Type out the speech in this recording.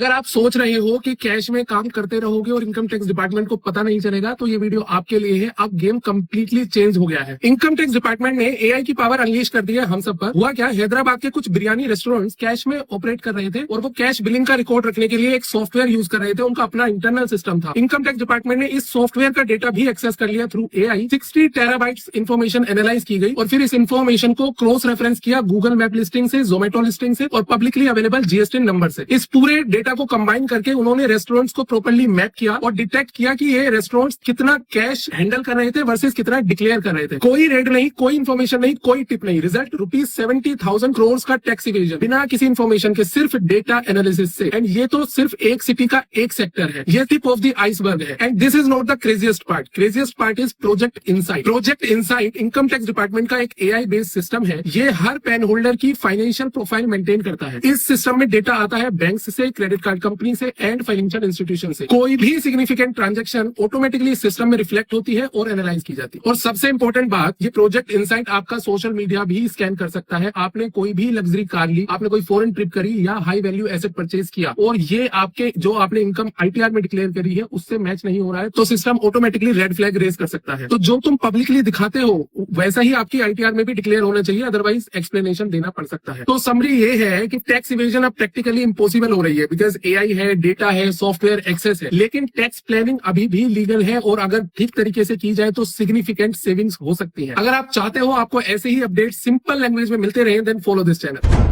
अगर आप सोच रहे हो कि कैश में काम करते रहोगे और इनकम टैक्स डिपार्टमेंट को पता नहीं चलेगा तो ये वीडियो आपके लिए है। अब गेम कंप्लीटली चेंज हो गया है। इनकम टैक्स डिपार्टमेंट ने एआई की पावर अनलीश कर दी है हम सब पर। हुआ क्या, हैदराबाद के कुछ बिरयानी रेस्टोरेंट्स कैश में ऑपरेट कर रहे थे और वो कैश बिलिंग का रिकॉर्ड रखने के लिए एक सॉफ्टवेयर यूज कर रहे थे। उनका अपना इंटरनल सिस्टम था। इनकम टैक्स डिपार्टमेंट ने इस सॉफ्टवेयर का डेटा भी एक्सेस कर लिया through AI. 60 terabytes information analyse की गई और फिर इस इन्फॉर्मेशन को क्रॉस रेफरेंस किया गूगल मैप लिस्टिंग से, जोमेटो लिस्टिंग से और पब्लिकली अवेलेबल जीएसटी नंबर से। इस पूरे डेटा को कंबाइन करके उन्होंने रेस्टोरेंट्स को प्रॉपर्ली मैप किया और डिटेक्ट किया कि ये रेस्टोरेंट्स कितना कैश हैंडल कर रहे थे वर्सेस कितना डिक्लेयर कर रहे थे। कोई रेड नहीं, कोई इन्फॉर्मेशन नहीं, कोई टिप नहीं। रिजल्ट ₹70,000 करोड़ का टैक्स इवेजन बिना किसी इन्फॉर्मेशन के, सिर्फ डेटा एनालिसिस से। एंड ये तो सिर्फ एक सिटी का एक सेक्टर है, ये टिप ऑफ द आइसबर्ग है। And this is not the craziest part. Craziest part is project insight. Project insight income tax department का एक एआई बेस्ड सिस्टम है। ये हर पेन होल्डर की फाइनेंशियल प्रोफाइल मेंटेन करता है। इस सिस्टम में डेटा आता है बैंक से, क्रेडिट कार्ड कंपनी से एंड फाइनेंशियल इंस्टीट्यूशन से। कोई भी सिग्निफिकेंट ट्रांजैक्शन ऑटोमेटिकली सिस्टम में रिफ्लेक्ट होती है और एनालाइज की जाती है। और सबसे इंपॉर्टेंट बात, ये प्रोजेक्ट इनसाइट आपका सोशल मीडिया भी स्कैन कर सकता है। आपने कोई भी लग्जरी कार ली, आपने कोई फॉरेन ट्रिप करी या हाई वैल्यू एसेट परचेज किया और ये आपके जो आपने इनकम आईटीआर में डिक्लेयर करी है उससे मैच नहीं हो रहा है तो system automatically red flag raise कर सकता है। तो जो तुम पब्लिकली दिखाते हो वैसा ही आपकी आईटीआर में भी डिक्लेयर होना चाहिए, अदरवाइज एक्सप्लेनेशन देना पड़ सकता है। तो समरी ये है कि टैक्स इवेजन अब प्रैक्टिकली इम्पॉसिबल हो रही है बिकॉज एआई है, डेटा है, सॉफ्टवेयर एक्सेस है। लेकिन टैक्स प्लानिंग अभी भी लीगल है और अगर ठीक तरीके से की जाए तो सिग्निफिकेंट सेविंग्स हो सकती है। अगर आप चाहते हो आपको ऐसे ही अपडेट सिंपल लैंग्वेज में मिलते रहे देन फॉलो दिस चैनल।